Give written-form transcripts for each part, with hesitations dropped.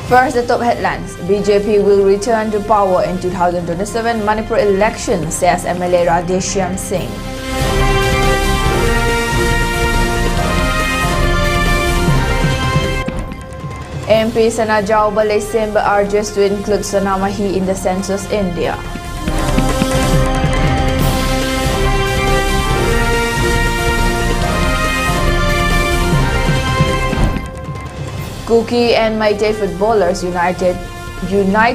First, the top headlines. BJP will return to power in 2027 Manipur election, says MLA Raj Singh. MP Sanajau Balai Semba urges to include Sanamahi in the census India. Kuki and Meitei footballers unite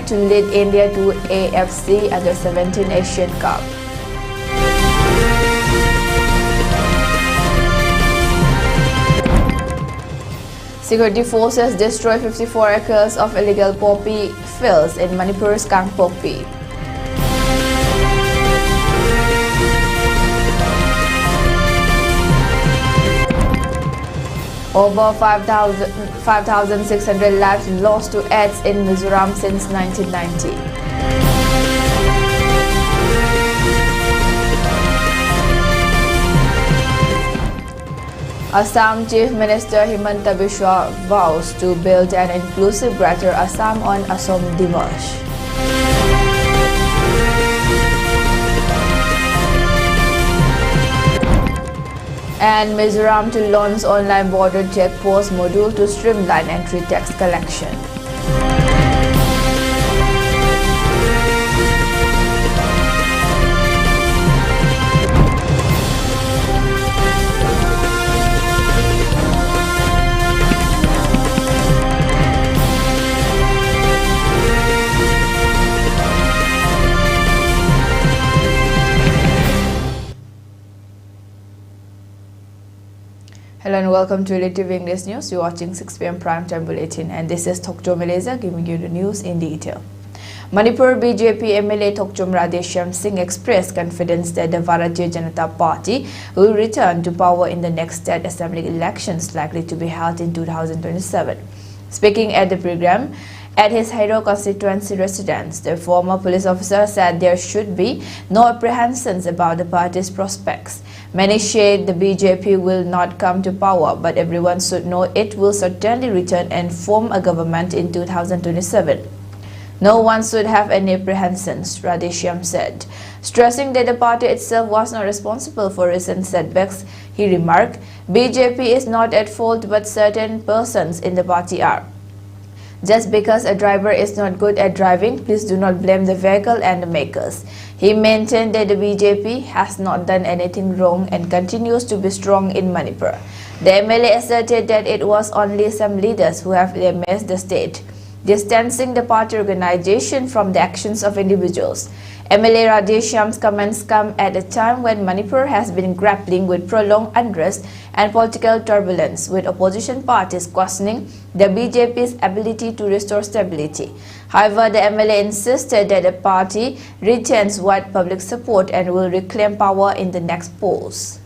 to lead India to AFC Under-17 Asian Cup. Security forces destroy 54 acres of illegal poppy fields in Manipur's Kangpokpi. Over 5,600 lives lost to AIDS in Mizoram since 1990. Assam Chief Minister Himanta Biswa vows to build an inclusive Greater Assam on Assam Dimash. And Mizoram to launch online border checkpost module to streamline entry tax collection. Hello and welcome to ELITETV English News. You're watching 6 p.m. Prime Time Bulletin and this is Thokchom ALEJA giving you the news in detail. Manipur BJP MLA Thokchom Radheshyam Singh expressed confidence that the Bharatiya Janata Party will return to power in the next state assembly elections likely to be held in 2027. Speaking at the program, at his Hairo constituency residence, the former police officer said there should be no apprehensions about the party's prospects. Many said the BJP will not come to power, but everyone should know it will certainly return and form a government in 2027. No one should have any apprehensions, Radheshyam said. Stressing that the party itself was not responsible for recent setbacks, he remarked, BJP is not at fault but certain persons in the party are. Just because a driver is not good at driving, please do not blame the vehicle and the makers. He maintained that the BJP has not done anything wrong and continues to be strong in Manipur. The MLA asserted that it was only some leaders who have damaged the state, distancing the party organization from the actions of individuals. MLA Radheshyam's comments come at a time when Manipur has been grappling with prolonged unrest and political turbulence, with opposition parties questioning the BJP's ability to restore stability. However, the MLA insisted that the party retains wide public support and will reclaim power in the next polls.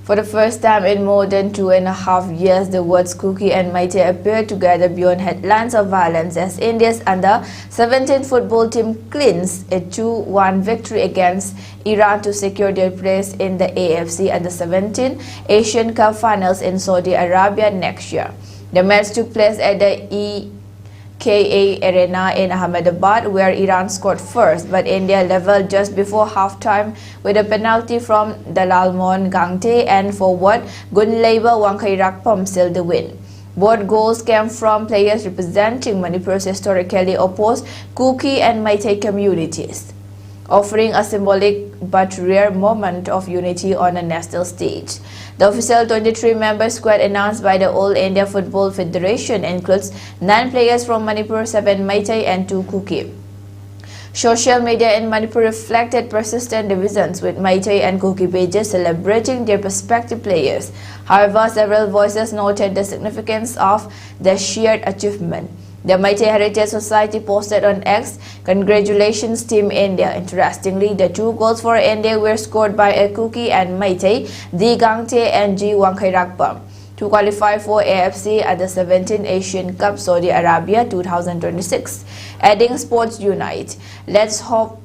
For the first time in more than 2.5 years, the words Kuki and Meitei appear together beyond headlines of violence as India's under-17 football team cleans a 2-1 victory against Iran to secure their place in the AFC Under-17 Asian Cup finals in Saudi Arabia next year. The match took place at the EKA Arena in Ahmedabad, where Iran scored first, but India leveled just before halftime with a penalty from Dalalmon Gangte and forward Gunleiba Wangkhairakpam sealed the win. Both goals came from players representing Manipur's historically opposed Kuki and Meitei communities, offering a symbolic but rare moment of unity on a national stage. The official 23-member squad announced by the All India Football Federation includes 9 players from Manipur, 7 Meitei and 2 Kuki. Social media in Manipur reflected persistent divisions, with Meitei and Kuki pages celebrating their prospective players. However, several voices noted the significance of the shared achievement. The Meitei Heritage Society posted on X, "Congratulations Team India." Interestingly, the 2 goals for India were scored by a Kuki and Meitei, D. Gangte and G. Wangkhairakpam, to qualify for AFC at the 17 Asian Cup Saudi Arabia 2026. Adding Sports Unite, let's hope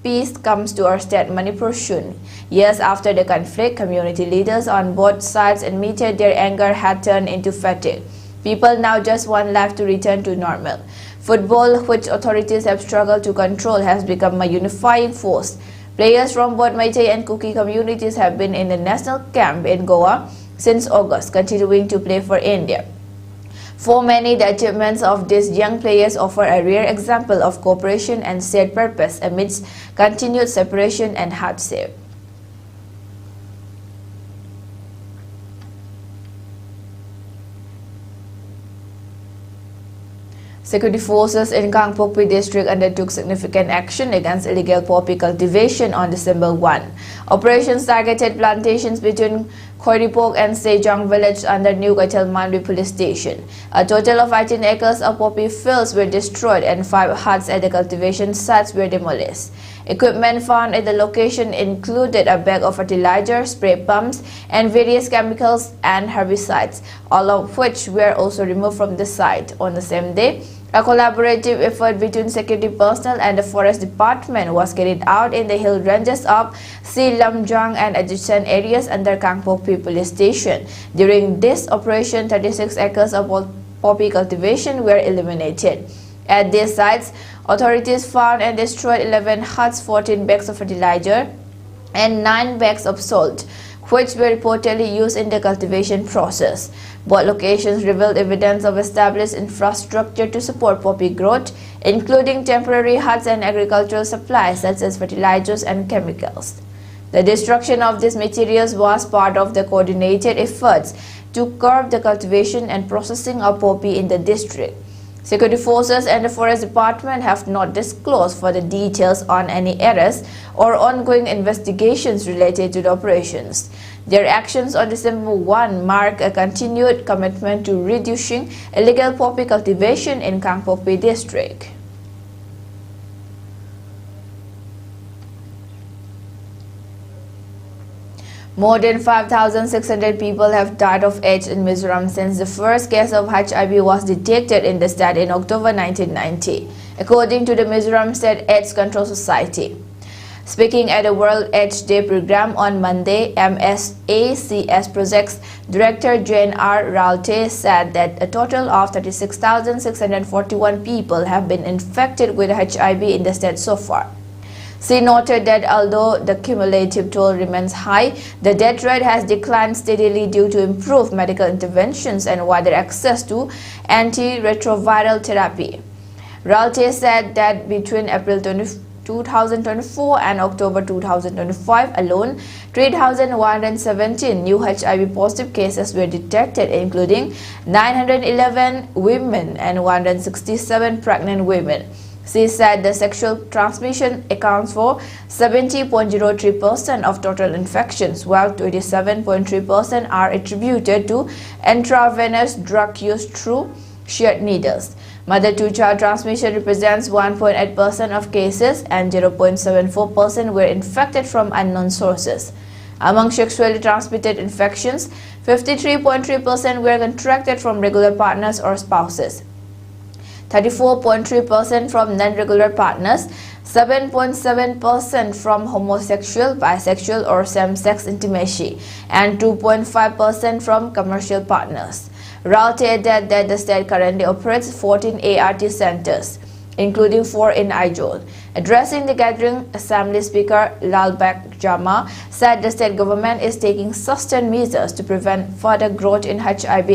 peace comes to our state Manipur soon. Years after the conflict, community leaders on both sides admitted their anger had turned into fatigue. People now just want life to return to normal. Football, which authorities have struggled to control, has become a unifying force. Players from both Meitei and Kuki communities have been in the national camp in Goa since August, continuing to play for India. For many, the achievements of these young players offer a rare example of cooperation and shared purpose amidst continued separation and hardship. Security forces in Gangpokpi district undertook significant action against illegal poppy cultivation on December 1. Operations targeted plantations between Khoiripok and Sejong village under New Kaichalmanri police station. A total of 18 acres of poppy fields were destroyed and 5 huts at the cultivation sites were demolished. Equipment found at the location included a bag of fertilizer, spray pumps, and various chemicals and herbicides, all of which were also removed from the site. On the same day, a collaborative effort between security personnel and the forest department was carried out in the hill ranges of Si Lamjang and adjacent areas under Gangpokpi police station. During this operation, 36 acres of poppy cultivation were eliminated. At these sites, authorities found and destroyed 11 huts, 14 bags of fertilizer, and 9 bags of salt, which were reportedly used in the cultivation process. Both locations revealed evidence of established infrastructure to support poppy growth, including temporary huts and agricultural supplies such as fertilizers and chemicals. The destruction of these materials was part of the coordinated efforts to curb the cultivation and processing of poppy in the district. Security forces and the forest department have not disclosed further details on any arrests or ongoing investigations related to the operations. Their actions on December 1 mark a continued commitment to reducing illegal poppy cultivation in Gangpokpi district. More than 5,600 people have died of AIDS in Mizoram since the first case of HIV was detected in the state in October 1990, according to the Mizoram State AIDS Control Society. Speaking at the World AIDS Day program on Monday, MSACS Projects Director Jane R. Ralte said that a total of 36,641 people have been infected with HIV in the state so far. She noted that although the cumulative toll remains high, the death rate has declined steadily due to improved medical interventions and wider access to antiretroviral therapy. Ralte said that between April 2024 and October 2025 alone, 3,117 new HIV-positive cases were detected, including 911 women and 167 pregnant women. She said the sexual transmission accounts for 70.03% of total infections, while 27.3% are attributed to intravenous drug use through shared needles. Mother-to-child transmission represents 1.8% of cases and 0.74% were infected from unknown sources. Among sexually transmitted infections, 53.3% were contracted from regular partners or spouses, 34.3% from non-regular partners, 7.7% from homosexual, bisexual or same-sex intimacy, and 2.5% from commercial partners. Ralte added that the state currently operates 14 ART centers, including 4 in Aizol. Addressing the gathering, Assembly Speaker Lalbek Jama said the state government is taking sustained measures to prevent further growth in HIV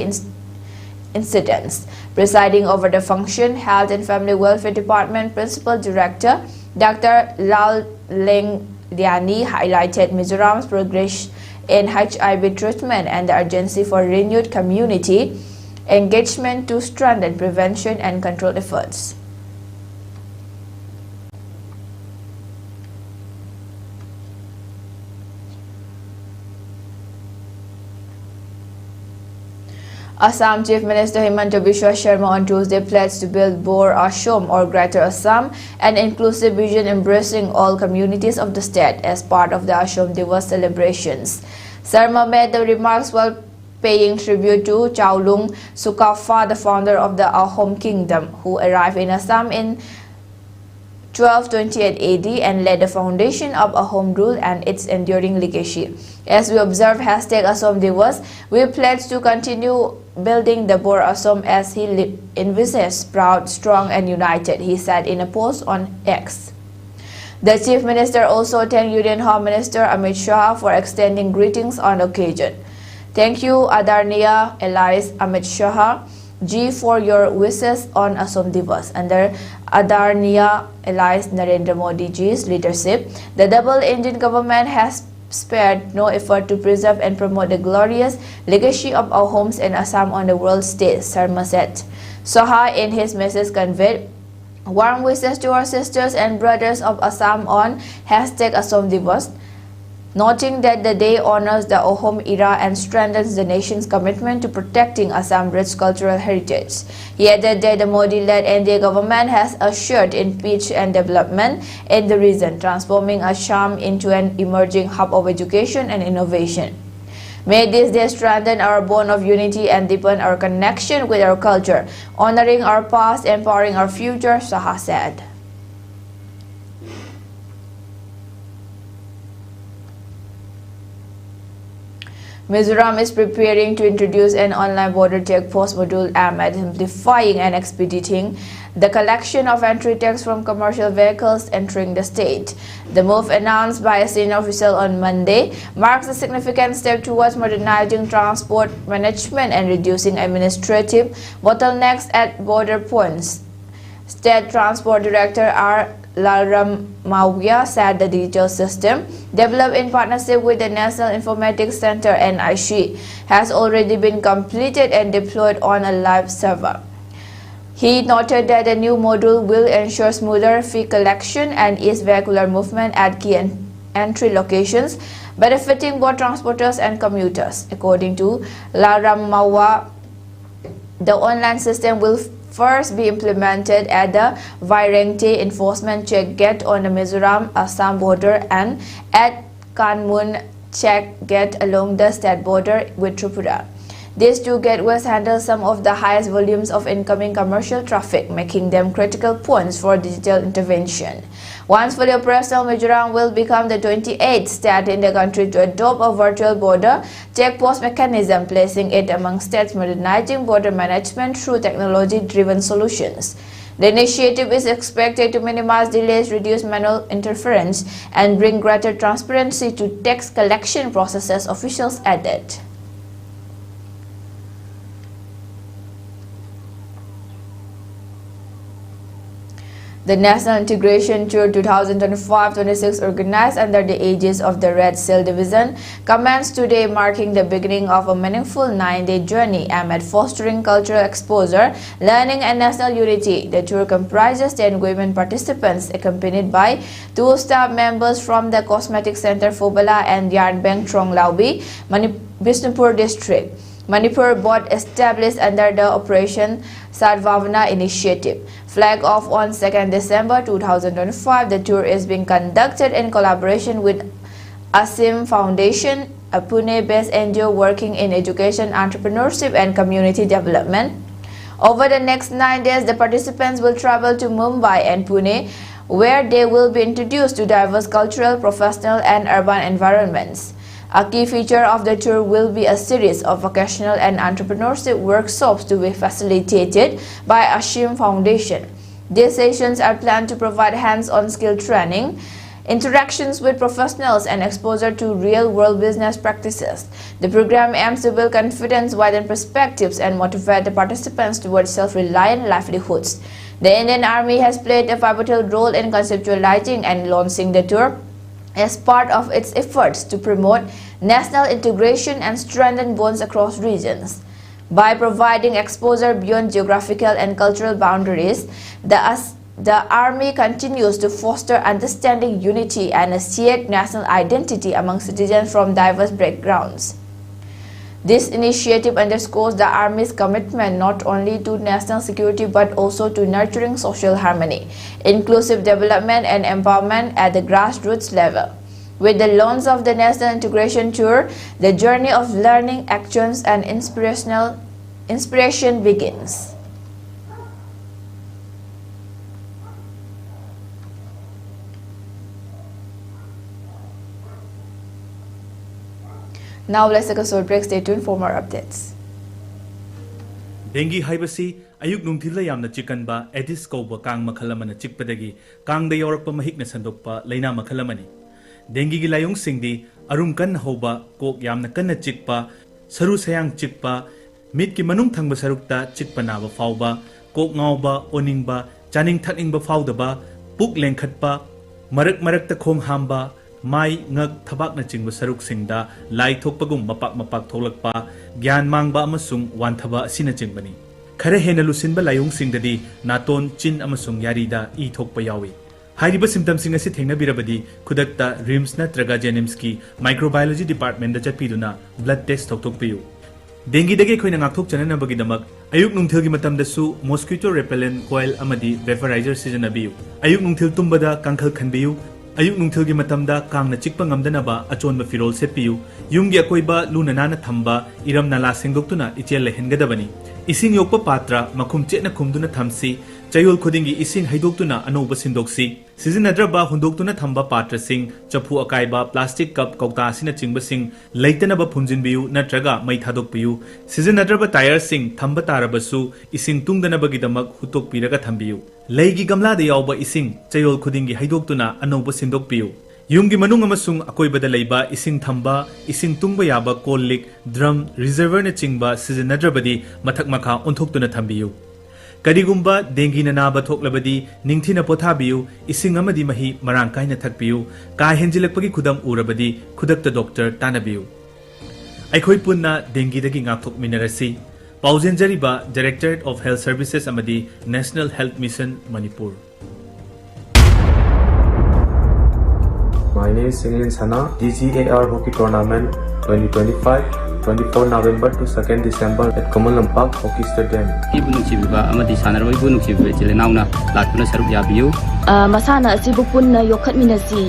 incidents. Presiding over the function, Health and Family Welfare Department Principal Director Dr. Lal Lengdiani highlighted Mizoram's progress in HIV treatment and the urgency for renewed community engagement to strengthen prevention and control efforts. Assam Chief Minister Himanta Biswa Sharma on Tuesday pledged to build Bor Assam or Greater Assam, an inclusive vision embracing all communities of the state as part of the Assam Divas celebrations. Sharma made the remarks while paying tribute to Chaulung Sukapha, the founder of the Ahom Kingdom, who arrived in Assam in 1228 AD and laid the foundation of a home rule and its enduring legacy. As we observe #Assam Divas, we pledge to continue building the Bor Assam as he envisages proud, strong and united, he said in a post on X. The Chief Minister also thanked Union Home Minister Amit Shah for extending greetings on the occasion. Thank you, Adarniya Allies Amit Shah Ji, for your wishes on Assam Divas. Under Adarniya Allies Narendra Modi Ji's leadership, the double-engine government has spared no effort to preserve and promote the glorious legacy of our homes in Assam on the world stage, Sharma said. Shah in his message conveyed warm wishes to our sisters and brothers of Assam on #Assam Divas, noting that the day honors the Ahom era and strengthens the nation's commitment to protecting Assam's rich cultural heritage. He added that the Modi-led NDA government has assured in peace and development in the region, transforming Assam into an emerging hub of education and innovation. May this day strengthen our bond of unity and deepen our connection with our culture, honoring our past, empowering our future, Shah said. Mizoram is preparing to introduce an online border check post module aimed at simplifying and expediting the collection of entry tax from commercial vehicles entering the state. The move, announced by a senior official on Monday, marks a significant step towards modernizing transport management and reducing administrative bottlenecks at border points. State Transport Director R. Lalram Mawia said the digital system, developed in partnership with the National Informatics Center (NIC), has already been completed and deployed on a live server. He noted that the new module will ensure smoother fee collection and ease vehicular movement at key entry locations, benefiting both transporters and commuters. According to Lalram Mawia, the online system will first be implemented at the Vairengte enforcement check gate on the Mizoram-Assam border and at Kanmun check gate along the state border with Tripura. These two gateways handle some of the highest volumes of incoming commercial traffic, making them critical points for digital intervention. Once fully operational, Mizoram will become the 28th state in the country to adopt a virtual border checkpost mechanism, placing it among states modernizing border management through technology-driven solutions. The initiative is expected to minimize delays, reduce manual interference, and bring greater transparency to tax collection processes, officials added. The National Integration Tour 2025-26, organized under the aegis of the Red Sail Division, commenced today, marking the beginning of a meaningful 9-day journey amid fostering cultural exposure, learning and national unity. The tour comprises 10 women participants, accompanied by 2 staff members from the Cosmetic Center Phobala and Yarn Bank Trong Laubi, Bishnupur district. Manipur board established under the Operation Sadbhavana initiative. Flag off on 2nd December 2025, the tour is being conducted in collaboration with Assam Foundation, a Pune-based NGO working in education, entrepreneurship and community development. Over the next 9 days, the participants will travel to Mumbai and Pune, where they will be introduced to diverse cultural, professional and urban environments. A key feature of the tour will be a series of vocational and entrepreneurship workshops to be facilitated by Assam Foundation. These sessions are planned to provide hands-on skill training, interactions with professionals and exposure to real-world business practices. The program aims to build confidence, widen perspectives and motivate the participants towards self-reliant livelihoods. The Indian Army has played a pivotal role in conceptualizing and launching the tour as part of its efforts to promote national integration and strengthen bonds across regions. By providing exposure beyond geographical and cultural boundaries, the Army continues to foster understanding, unity, and a shared national identity among citizens from diverse backgrounds. This initiative underscores the Army's commitment not only to national security but also to nurturing social harmony, inclusive development and empowerment at the grassroots level. With the launch of the National Integration Tour, the journey of learning, actions and inspiration begins. Now let's take a short break. Stay tuned for more updates. Dengue haibasi ayuk nungthila yamna chikanba Aedes kauba kang makhalamana chikpadagi kang da yorakpa mahikna sandokpa laina makhalamani. Dengue gi layong singdi arum kan hoba kok yamna kanna chikpa saru sayang chikpa mit ki manung thangba sarukta chikpa naba fauba kok ngauba oningba chaning thakingba faudaba puk lengkhatpa marak marakta khong hamba mai ngak thabak na chingba saruk singda lai thokpagum mapak tholakpa gyan mangba amasung wanthaba asina chingbani khare hena lusinba layong singdadi naton chin amasung yarida i thokpa yawi hairiba symptom sing asi thengna birabadi khudakta rims na traga jenims ki microbiology department da chapiduna blood test thokpiyu dengue dagi khoina ngakthok chanana bagi damak ayuk nungthil gi matam dasu mosquito repellent coil amadi vaporizer seasonable ayuk nungthil tumbada kangkhal khanbiyu ayuk nungthil gi matamda kangna chikpa ngamdanaba achonba firol sepiyu yumgi akoiba luna nana thamba iram nala sengdoktuna ichel lehengadabani ising yokpa patra makhum chena khumduna thamsi chayol khudingi ising haidoktuna anoba sindoksi sizinnadraba hundoktuna thamba patra sing chapu akaiba plastic cup kokta asina chingba sing leitanaba phunjinbiyu natraga mai thadokpiyu sizinnadraba tire sing thamba tarabasu ising tungdanabagi damak hutokpiraga thambiyu leigi gamla de yawba ising chayol khudingi haidoktuna anoba sindokpiyu yumgi manung amasung akoibada leiba ising thamba ising tungba yaba kollik drum reservoir na chingba sizinnadrabadi mathak makha onthokduna thambiyu Karigumba dengue na naba thoklabadi ningthina pothabiyu ising amadi mahi marangkai na thakpiyu ka henjilakpagi khudam urabadi khudakta doctor tanabiyu aikhoi punna dengue dagi ngakthok minarasi paujenjariba Directorate of Health Services amadi National Health Mission Manipur. My name is English and DGAR Hockey Tournament 2025 24 November to 2nd December at Kamal Park Hockey Stadium. Ibu nungsibiba amadi sanarwa ibu nungsibiba chilenauna latuna saruk yabiyu. Masana asibu punna yokhat minasi.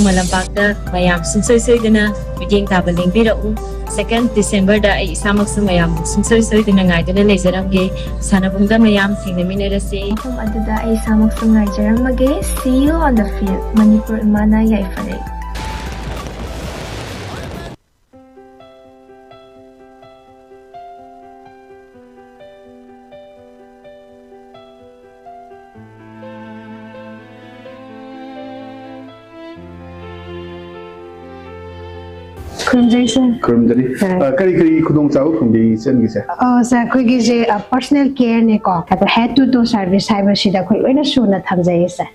Malampakta mayam sungsoi-soidana midyeng taba lengbirau. 2nd December da ay isamaksa mayam sungsoi-soidana ngaydana leizaramge sanabungda mayam thengnaminarasi. Mafam aduda ay isamaksa ngayjaramage. See you on the field. Manipur imana yaifare. Kurumjari. Kari kudong chau kumbi chen gise. Sir, koi gise personal care ne ko. Head to toe service cyber sida koi oina suna thamjai sir.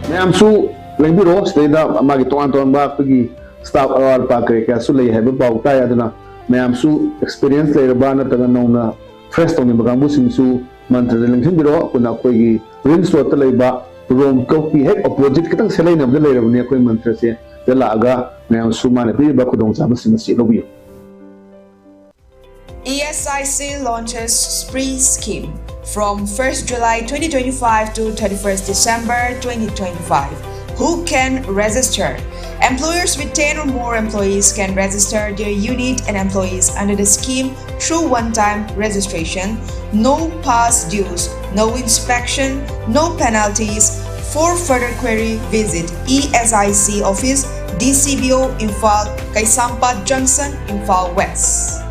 Mayam su lengbiro stayda amagi ton ba pagi staff awar pa kare ka su lei hebe ba uta ya dana mayam su experience le ba na taga na fresh tong ni bagambu sing su mantra lengsin biro kuna koi gi rin so ta lei ba rom ko pi hek opposite kitang selai na de lei ne koi mantra se de la aga mayam su ma ne bi ba kudong sa sing si lobi. ESIC launches spree scheme from 1st July 2025 to 31st December 2025. Who can register? Employers with 10 or more employees can register their unit and employees under the scheme through one-time registration, no past dues, no inspection, no penalties. For further query, visit ESIC office, DCBO Imphal, Kaisampat Junction, Imphal West.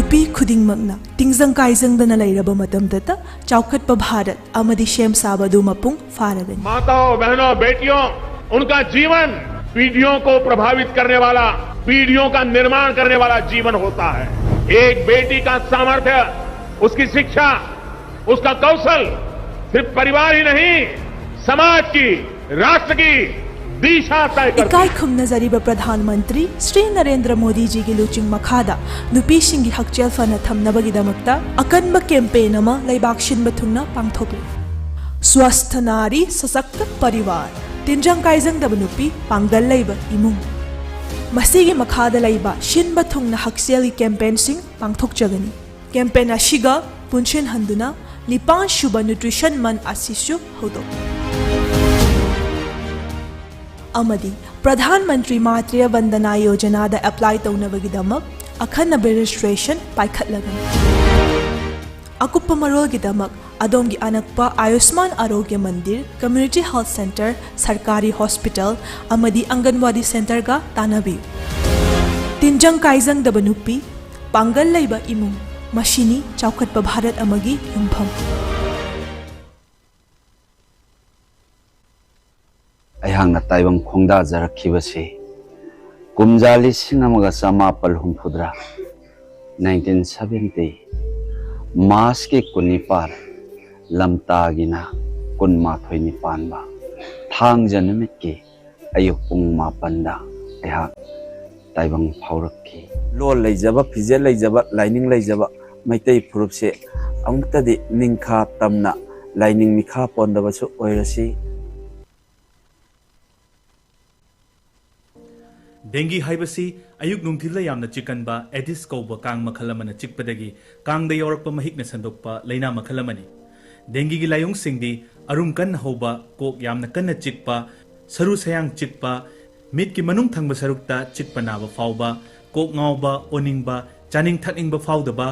nupi khuding makna ꯇꯤꯡꯖꯪ ꯀꯥꯏꯖꯪꯗꯅ ꯂꯩꯔꯕ ꯃꯇꯝꯗꯇ ꯆꯥꯎꯈꯠꯄ ꯚꯥꯔत ꯑꯃꯗꯤ ꯁꯦꯝ ꯁꯥꯕꯗꯨ ꯃꯄꯨꯡ ꯐꯥꯔꯒꯅꯤ माताओं बहनों बेटियों उनका जीवन पीढ़ियों को प्रभावित करने वाला पीढ़ियों का निर्माण करने वाला जीवन होता है एक बेटी का सामर्थ्य उसकी शिक्षा उसका कौशल सिर्फ परिवार ही नहीं समाज की राष्ट्र की दिशा तय करती है इकाई खुमनजरीबा प्रधानमंत्री श्री नरेंद्र मोदी जी की लुचिंग मखादा नुपी सिंगी हकचेल फना थमनबगिदमक्ता अकनबा कैंपेन अमा लैबाक सिनबा थुंगना पांगथोकली स्वस्थ नारी सशक्त परिवार तिंजंग काइजंगदबा नुपी पांगल लैबा इमुंग मसीगी मखादा लैबा सिनबा थुंगना हकचेल कैंपेन सिंग पांगथोकजगनी कैंपेन अशिगा पुनशिन हंदुना निपान शुबा न्यूट्रिशन मन आसिसु होदो अमदी प्रधानमंत्री मातृ वंदना योजना दा अप्लाई तौनबगिदमक अखन्नब रजिस्ट्रेशन पाइखतलगनी अकुप्प मरोलगिदमक अदोमगी अनक्पा आयुष्मान आरोग्य मंदिर कम्युनिटी हेल्थ सेंटर सरकारी हॉस्पिटल अमदी अंगनवाड़ी सेंटर का तानबी तिंजंग काइजंग दबा नुपी पांगल लैबा इमुंग मशीनी चौखटपा भारत अमगी युमफम अयहांगना ताइबंग खोंगदा जरखिबसे कुमजाली सिंगमगा समापल हुमफुद्रा 1970 मास के कुनिपाल लमतागिना कुनमाथोय निपानबा थांग जनमित के अयुक पुंग मापंदा अयहा ताइबंग फावरखी लोल लैजबा फिजे लैजबा लाइनिंग लैजबा मैतै फुरुपसे अमुक्तदि निंखा तमना lining Milkha पोंदबसु ओइरसी dinghy हाइबसी अयुक नुंथिल यामना चिकनबा Aedes कौब Kong मखल अमना चिकपदगी कांगदा यौरकपा महिकना संदोकपा लैना मखल अमनी डेंगी की लायोंग सिंगदी अरुम कन हौबा कोक यामना कन्न चिकपा सरु सयांग चिकपा मिट की मनुंग थंगबा सरुकता चिकपा नाबा फावबा कोक ngawba oningba chaning thakningba फावदबा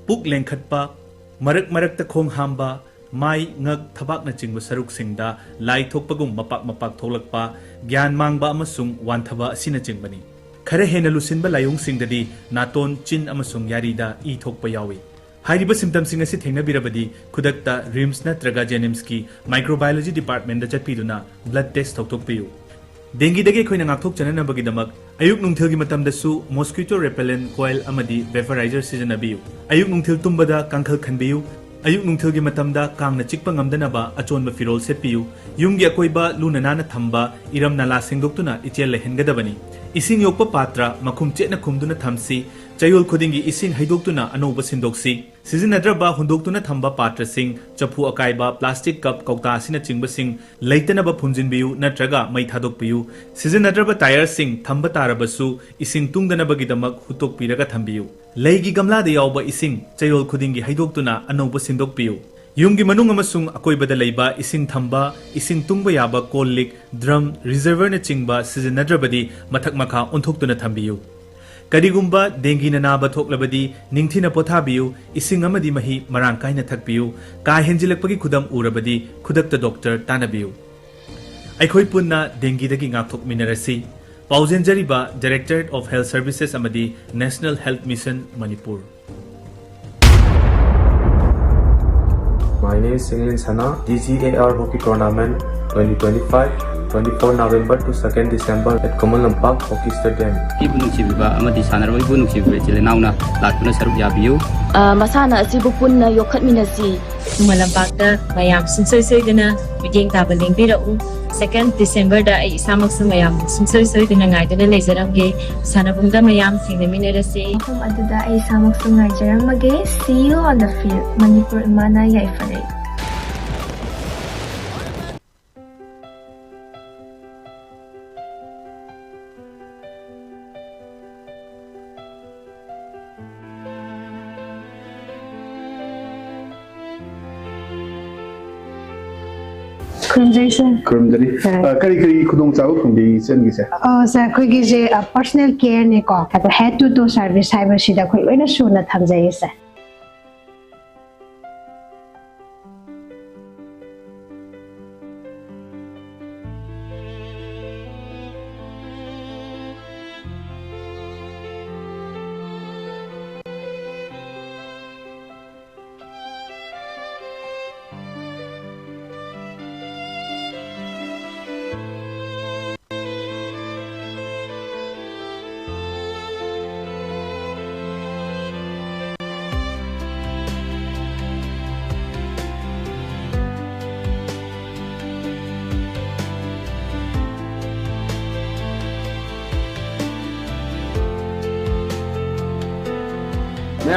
पुक लेंखटपा मरक मरकता खोंग हामबा माई ngak थबाकना चिंगबा सरुकसिंगदा लाई थोकपगुम मपाक मपाक थोलकपा ज्ञान मांगबा अमसुंग वांथबा असिना चिंगबनी खरे हेना लुसिनबा लायोंग सिंगददी नातोन चिन अमसुंग यारीदा ई थोकपा यावी हाइरिबा सिम्पटम्सिंग असि थेंगनबिरबदी खुदकता रिम्स नत्रगा जेनिम्स की माइक्रोबायोलॉजी डिपार्टमेंट दा चटपीदुना ब्लड टेस्ट थोकतोकपियु डेंगी दगे खोइना ngakthok chananabagidamak ayuk nungthil gi matamdasu mosquito repellent coil amadi vaporizer sijannabiyu ayuk nungthil tumbada kangkhal khanbiyu ayuk nungthil gi matamda kangna chikpa ngamdanaba achonba firol setpiyu yumgi akoiba luna nana thamba iram nala singdoktuna ichel lehengadabani ising yokpa patra makhum chetna khumduna thamsi chayol khudingi ising haidoktuna anoba sindoksi sizinnadraba hundoktuna thamba patra sing chapu akaiba plastic cup kauta asina chingba sing leitanaba phunjinbiyu natraga mai thadokpiyu sizinnadraba tire sing thamba tarabasu ising tungdanabagidamak hutokpiraga thambiyu leigi gamla de yawba ising chayol khudingi haidoktuna anoba sindokpiyu yumgi manung amasung akoibada leiba ising thamba ising tungba yaba kollik drum reservoir na chingba sizinnadrabadi mathak makha onthoktuna thambiyu करिगुम्बा dengue नाबा थोकलबदी निंगथिना पोथाबियु इसिंग अमदी मही मरांग काइना थकपियु का हेंजिलकपगी खुदम उरबदी खुदक्ता doctor तानबियु अखोई पुन्ना dengue दगी ngathok मिनरसी पाउजेंजरीबा डायरेक्टरेट ऑफ हेल्थ सर्विसेज अमदी national health mission Manipur My name is English and Manipuri hockey tournament 2025 24 November to 2nd December at Kamal Hockey Stadium. Kibunuchiba amadi sanarwai bunuchiba chilenauna latuna sarup yabiyu masana asibu punna yokhatminasi Malampakta mayam sunsoi soidana mideng taba lengbirau 2nd December da ai isamaksa mayam sunsoi soidana ngaidana leizaramge sanabungda mayam thingnaminarase Hum aduda ai isamaksa ngaijaramage. See you on the field. Manipur imana yaifare. Kurumjari. Kari khudong chaw khungdi chen gi se. Sir, khoi gi je personal care ne ko. Ka head to toe service cyber sida khoi loina suna thamjai sir.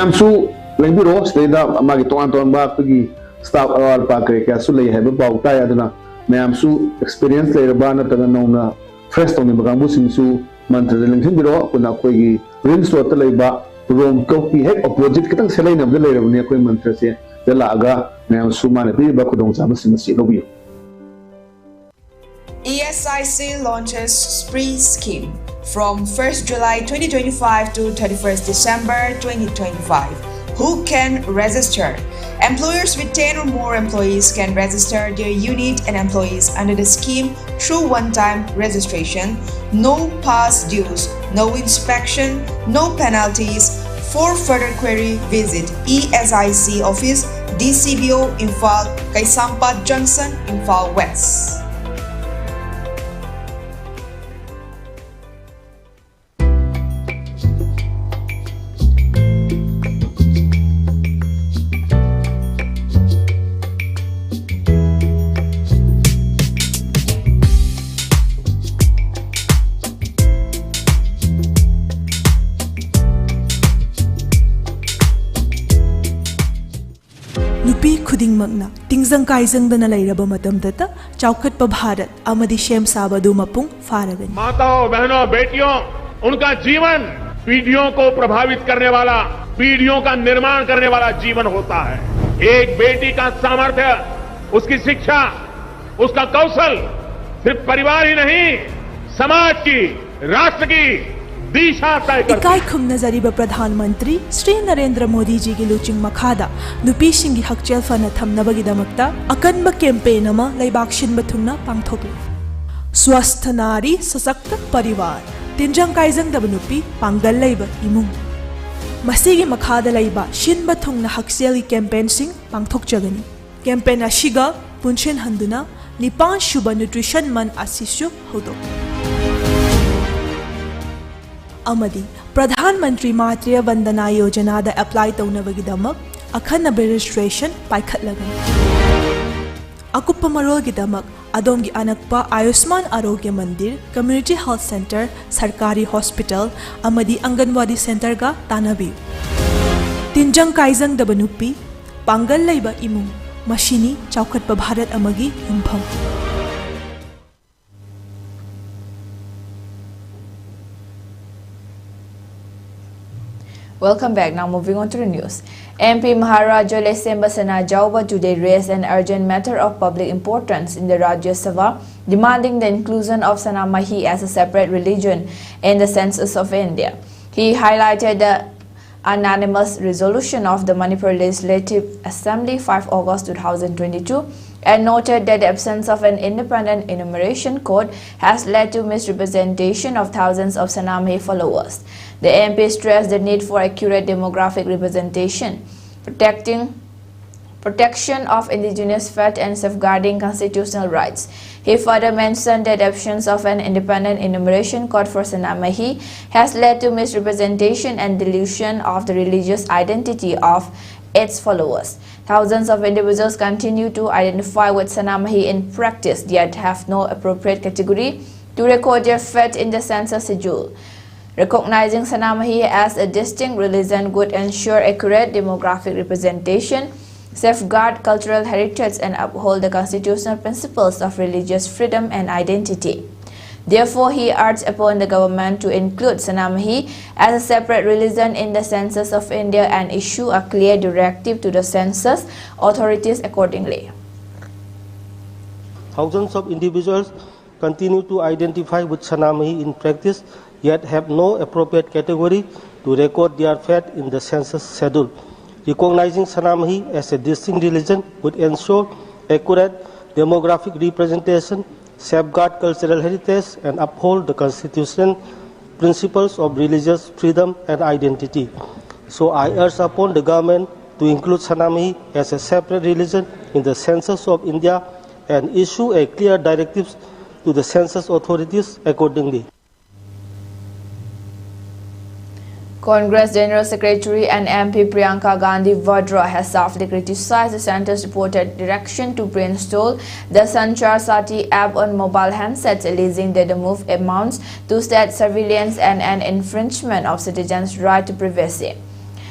mayamsu lengbiro steda amagi ton ba pagi staff awal pa kre ka su lei hebe bau ta ya dana mayamsu experience le ba na taga nona fresh tong ni ba bu sing su mantra de lengsin biro kuna koi gi rin so ta lei ba rom ko pi hek opposite kitang selai na de lei ra ne koi mantra se de la ga mayamsu ma ne bi ba ko dong sa ba sing si lo bi ESIC launches spree scheme from 1st July 2025 to 31st December 2025. Who can register? Employers with 10 or more employees can register their unit and employees under the scheme through one-time registration, no past dues, no inspection, no penalties. For further query, visit ESIC office, DCBO Imphal, Kaisampat Junction, Imphal West. Nupi khudingmakna tingzang kaizang dana lairaba matamdata chaukat pa Bharat amadi shem sabadu mapung faragani. माताओं बहनों बेटियों उनका जीवन पीढ़ियों को प्रभावित करने वाला पीढ़ियों का निर्माण करने वाला जीवन होता है। एक बेटी का सामर्थ्य उसकी शिक्षा उसका कौशल सिर्फ परिवार ही नहीं समाज की राष्ट्र की इकाई खुमना जरीबा प्रधानमंत्री श्री नरेंद्र मोदी जी की लुचिंग मखादा नुपी सिंगी हकचेल फना थमनबगी दमक्ता अकनबा कैंपेन अमा लैबाक सिनबा थुंगना पांगथोकले स्वस्थ नारी सशक्त परिवार तिंजंग काइजंग दब नुपी पांगल लैबा इमुंग मसीगी मखादा लैबा सिनबा थुंगना हकचेल कैंपेन सिंग पांगथोकजगनी कैंपेन अशिगा पुंछेन हंदुना निपान शुबा न्यूट्रिशन मन आसिसु होदो अमदी प्रधानमंत्री मातृ वंदना योजना दा अप्लाई तौनबगिदमक अखनब रजिस्ट्रेशन पाइखतलगनी अकुप्प मरोगिदमक अदोमगी अनक्पा आयुष्मान आरोग्य मंदिर कम्युनिटी हेल्थ सेंटर सरकारी हॉस्पिटल अमदी अंगनवाड़ी सेंटर का तानबी तिंजंग काइजंग दबनुपी पांगल लैबा इमुंग मशीनी चौखटपा Bharat अमगी युमफम Welcome back. Now moving on to the news. MP Maharaja Lesembasana Jauba today raised an urgent matter of public importance in the Rajya Sabha, demanding the inclusion of Sanamahi as a separate religion in the census of India. He highlighted the unanimous resolution of the Manipur Legislative Assembly 5 August 2022 and noted that the absence of an independent enumeration code has led to misrepresentation of thousands of Sanamahi followers. The MP stressed the need for accurate demographic representation, protection of indigenous faith and safeguarding constitutional rights. He further mentioned that the absence of an independent enumeration code for Sanamahi has led to misrepresentation and dilution of the religious identity of its followers. Thousands of individuals continue to identify with Sanamahi in practice, yet have no appropriate category to record their faith in the census schedule. Recognizing Sanamahi as a distinct religion would ensure accurate demographic representation, safeguard cultural heritage, and uphold the constitutional principles of religious freedom and identity. Therefore, he urged upon the government to include Sanamahi as a separate religion in the census of India and issue a clear directive to the census authorities accordingly. Thousands of individuals continue to identify with Sanamahi in practice, yet have no appropriate category to record their faith in the census schedule. Recognizing Sanamahi as a distinct religion would ensure accurate demographic representation, safeguard cultural heritage, and uphold the constitutional principles of religious freedom and identity. So I urge upon the government to include Sanamahi as a separate religion in the census of India and issue a clear directives to the census authorities accordingly. Congress General Secretary and MP Priyanka Gandhi Vadra has softly criticized the centre's reported direction to reinstall the Sanchar Sathi app on mobile handsets, alleging that the move amounts to state surveillance and an infringement of citizens' right to privacy.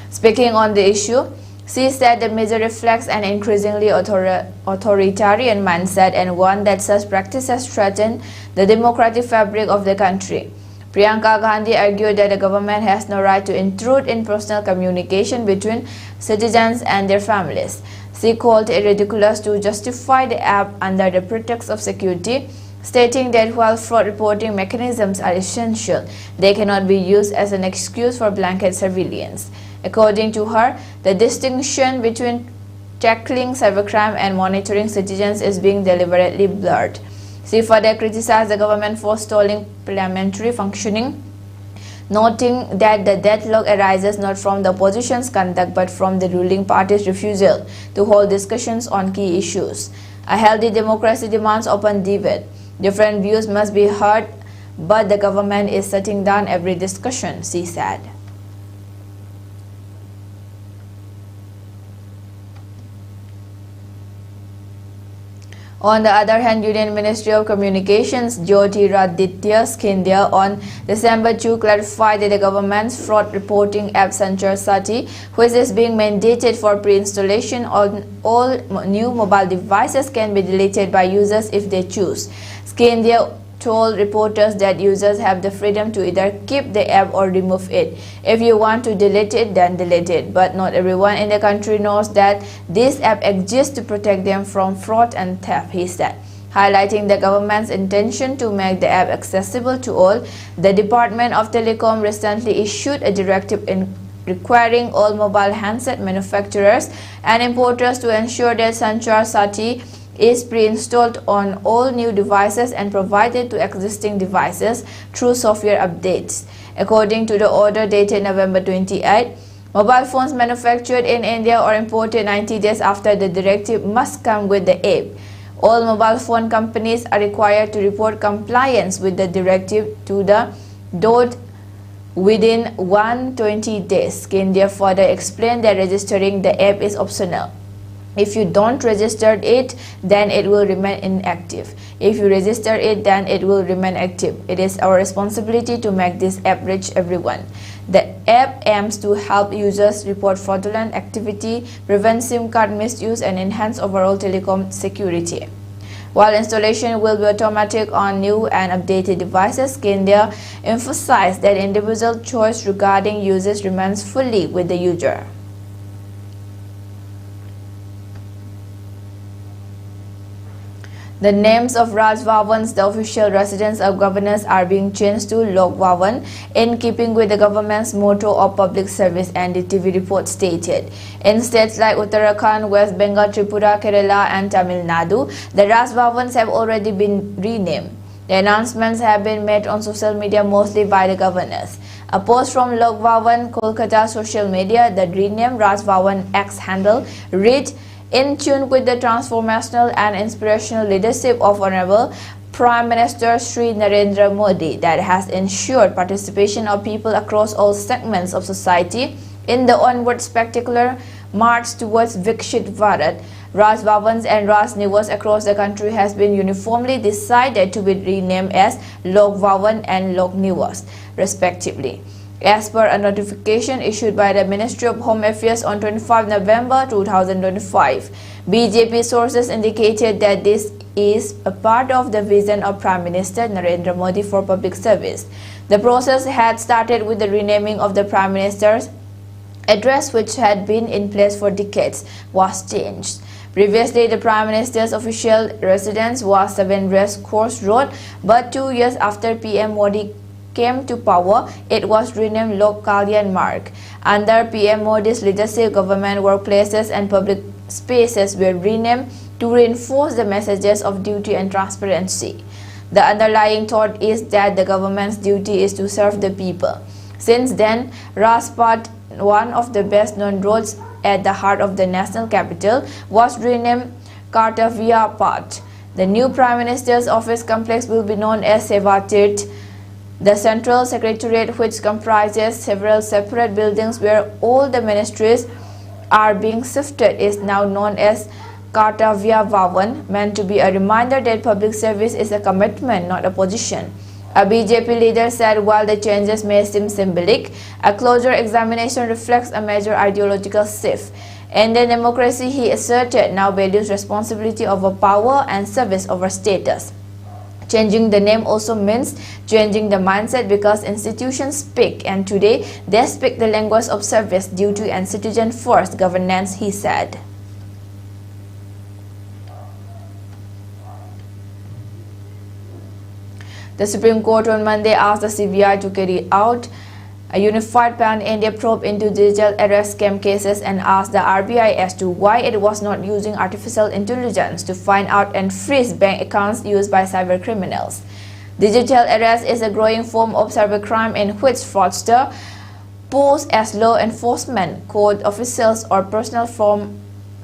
Speaking on the issue, she said the measure reflects an increasingly authoritarian mindset and one that such practices threaten the democratic fabric of the country. Priyanka Gandhi argued that the government has no right to intrude in personal communication between citizens and their families. She called it ridiculous to justify the app under the pretext of security, stating that while fraud reporting mechanisms are essential, they cannot be used as an excuse for blanket surveillance. According to her, the distinction between tackling cybercrime and monitoring citizens is being deliberately blurred. She further criticized the government for stalling parliamentary functioning, noting that the deadlock arises not from the opposition's conduct but from the ruling party's refusal to hold discussions on key issues. A healthy democracy demands open debate. Different views must be heard, but the government is shutting down every discussion, she said. On the other hand, Union Ministry of Communications Jyotiraditya Scindia on December 2 clarified that the government's fraud reporting app Sanchar Sathi, which is being mandated for pre-installation on all new mobile devices, can be deleted by users if they choose. Scindia told reporters that users have the freedom to either keep the app or remove it. If you want to delete it, then delete it. But not everyone in the country knows that this app exists to protect them from fraud and theft, he said. Highlighting the government's intention to make the app accessible to all, the Department of Telecom recently issued a directive requiring all mobile handset manufacturers and importers to ensure that Sanchar Sathi is pre-installed on all new devices and provided to existing devices through software updates. According to the order dated November 28, mobile phones manufactured in India or imported 90 days after the directive must come with the app. All mobile phone companies are required to report compliance with the directive to the DOT within 120 days. Scindia further explained that registering the app is optional. If you don't register it, then it will remain inactive. If you register it, then it will remain active. It is our responsibility to make this app reach everyone. The app aims to help users report fraudulent activity, prevent SIM card misuse, and enhance overall telecom security. While installation will be automatic on new and updated devices, Scindia emphasized that individual choice regarding usage remains fully with the user. The names of Raj Bhavans, the official residence of governors, are being changed to Lok Bhavan in keeping with the government's motto of public service, and the TV report stated. In states like Uttarakhand, West Bengal, Tripura, Kerala and Tamil Nadu, the Raj Bhavans have already been renamed. The announcements have been made on social media mostly by the governors. A post from Lok Bhavan, Kolkata social media, the renamed Raj Bhavan X handle read, "In tune with the transformational and inspirational leadership of Honorable Prime Minister Shri Narendra Modi that has ensured participation of people across all segments of society in the onward spectacular march towards Vikshit Bharat, Raj Bhavans and Raj Niwas across the country has been uniformly decided to be renamed as Lok Bhavan and Lok Niwas, respectively, as per a notification issued by the Ministry of Home Affairs on 25 November 2025. BJP sources indicated that this is a part of the vision of Prime Minister Narendra Modi for public service. The process had started with the renaming of the Prime Minister's address, which had been in place for decades, was changed. Previously, the Prime Minister's official residence was 7 Race Course Road, but 2 years after PM Modi came to power, it was renamed Lok Kalyan Marg. Under PM Modi's leadership, government workplaces and public spaces were renamed to reinforce the messages of duty and transparency. The underlying thought is that the government's duty is to serve the people. Since then, Rajpath, one of the best-known roads at the heart of the national capital, was renamed Kartavya Path. The new Prime Minister's office complex will be known as Sevatirth. The Central Secretariat, which comprises several separate buildings where all the ministries are being shifted, is now known as Kartavya Bhavan, meant to be a reminder that public service is a commitment, not a position. A BJP leader said while the changes may seem symbolic, a closer examination reflects a major ideological shift. Indian democracy, he asserted, now values responsibility over power and service over status. Changing the name also means changing the mindset because institutions speak, and today they speak the language of service, duty and citizen-first governance, he said. The Supreme Court on Monday asked the CBI to carry out a unified pan-India probe into digital arrest scam cases and asked the RBI as to why it was not using artificial intelligence to find out and freeze bank accounts used by cyber criminals. Digital arrest is a growing form of cybercrime in which fraudsters pose as law enforcement, court officials or personnel from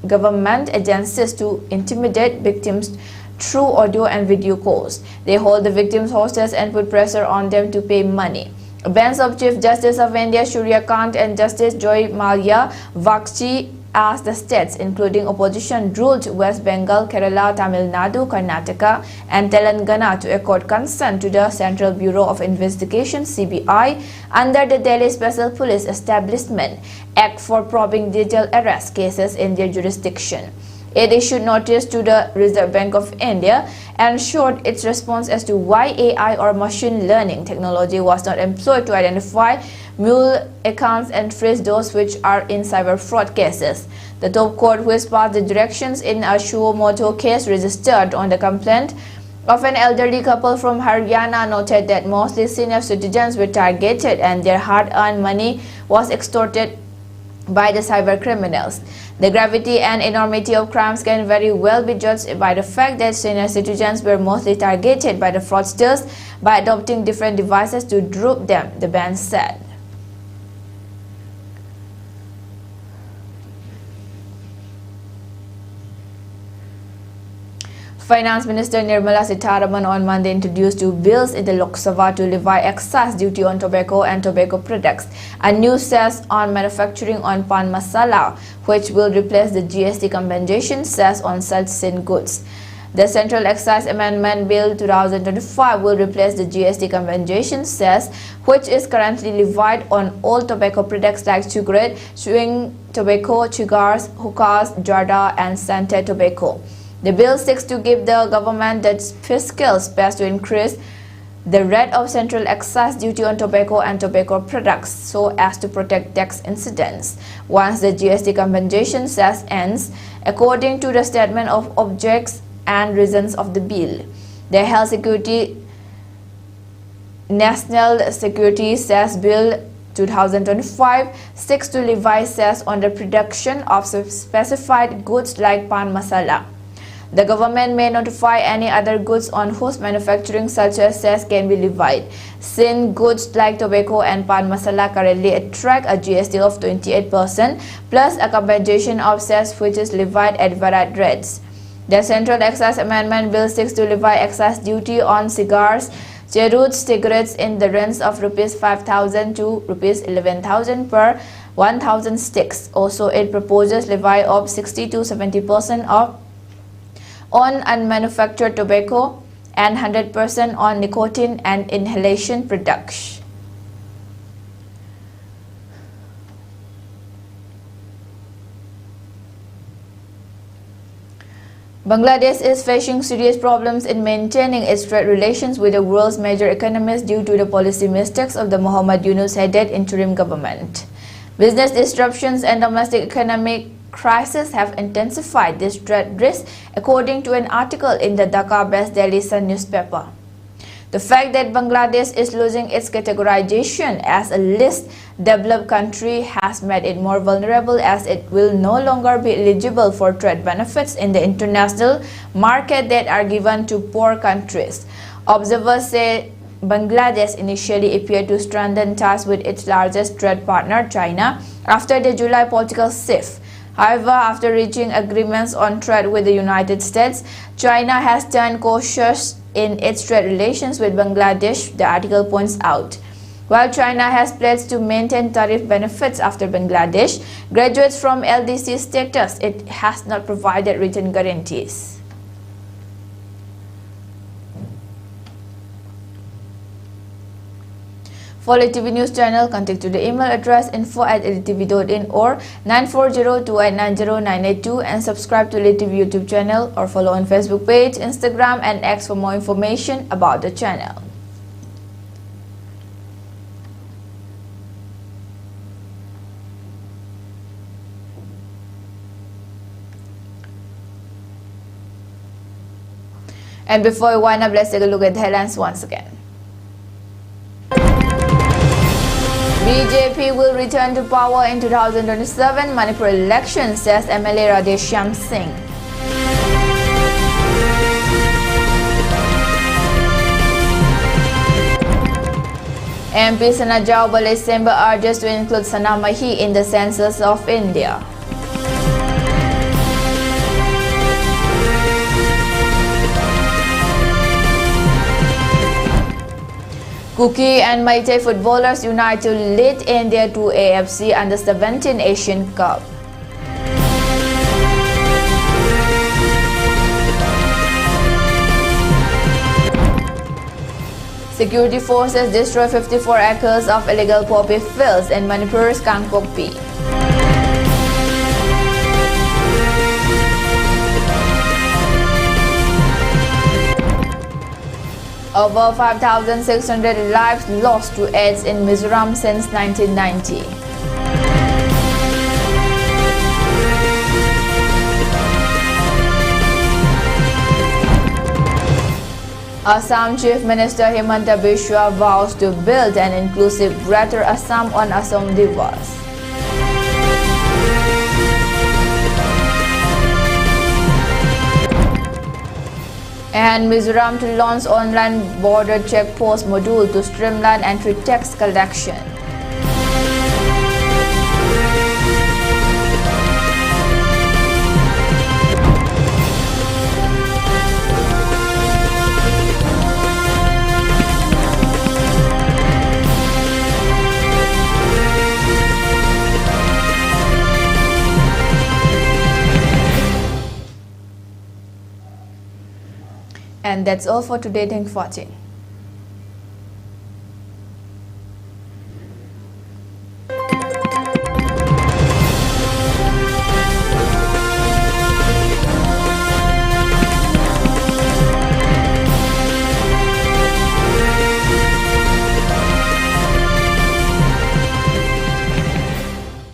government agencies to intimidate victims through audio and video calls. They hold the victims hostage and put pressure on them to pay money. A bench of Chief Justice of India Surya Kant and Justice Joy Mallya Bakshi asked the states, including opposition-ruled West Bengal, Kerala, Tamil Nadu, Karnataka and Telangana, to accord consent to the Central Bureau of Investigation (CBI) under the Delhi Special Police Establishment Act for probing digital arrest cases in their jurisdiction. It issued notice to the Reserve Bank of India and showed its response as to why AI or machine learning technology was not employed to identify mule accounts and freeze those which are in cyber fraud cases. The top court, which passed the directions in a suo motu case registered on the complaint of an elderly couple from Haryana, noted that mostly senior citizens were targeted and their hard-earned money was extorted by the cyber criminals. The gravity and enormity of crimes can very well be judged by the fact that senior citizens were mostly targeted by the fraudsters by adopting different devices to dupe them, the bench said. Finance Minister Nirmala Sitharaman on Monday introduced two bills in the Lok Sabha to levy excise duty on tobacco and tobacco products, a new cess on manufacturing on pan masala, which will replace the GST compensation cess on such sin goods. The Central Excise Amendment Bill 2025 will replace the GST compensation cess, which is currently levied on all tobacco products like cigarette, chewing tobacco, cigars, hookahs, jarda, and scented tobacco. The bill seeks to give the government the fiscal space to increase the rate of central excise duty on tobacco and tobacco products so as to protect tax incidents once the GST compensation cess ends, according to the statement of objects and reasons of the bill. The Health Security National Security Cess Bill 2025 seeks to levy cess on the production of specified goods like pan masala. The government may notify any other goods on whose manufacturing such a cess can be levied. Sin goods like tobacco and pan masala currently attract a GST of 28% plus a compensation of cess which is levied at varied rates. The Central Excise Amendment Bill seeks to levy excise duty on cigars, cheroots, cigarettes in the range of Rs 5,000 to Rs 11,000 per 1,000 sticks. Also, it proposes levy of 60 to 70% of on unmanufactured tobacco and 100% on nicotine and inhalation products. Bangladesh is facing serious problems in maintaining its trade relations with the world's major economies due to the policy mistakes of the Muhammad Yunus-headed interim government. Business disruptions and domestic economic crisis have intensified this trade risk, according to an article in the Dhaka-based Daily Sun newspaper. The fact that Bangladesh is losing its categorization as a least developed country has made it more vulnerable, as it will no longer be eligible for trade benefits in the international market that are given to poor countries. Observers say Bangladesh initially appeared to strengthen ties with its largest trade partner, China, after the July political shift. However, after reaching agreements on trade with the United States, China has turned cautious in its trade relations with Bangladesh, the article points out. While China has pledged to maintain tariff benefits after Bangladesh graduates from LDC status, it has not provided written guarantees. For ELITETV News Channel, contact to the email address info@elitetv.in or 9402890982 and subscribe to ELITETV YouTube channel or follow on Facebook page, Instagram and X for more information about the channel. And before we wind up, let's take a look at the headlines once again. BJP will return to power in 2027 Manipur elections, says MLA Radheshyam Singh. MP Sanajao Balesemba urges to include Sanamahi in the census of India. Kuki and Meitei footballers unite to lead India to AFC Under-17 Asian Cup. Security forces destroy 54 acres of illegal poppy fields in Manipur's Kangpokpi. Over 5,600 lives lost to AIDS in Mizoram since 1990. Assam Chief Minister Himanta Biswa vows to build an inclusive Greater Assam on Assam Divas. And Mizoram to launch online border check post module to streamline entry tax collection. And that's all for today. Thanks for watching.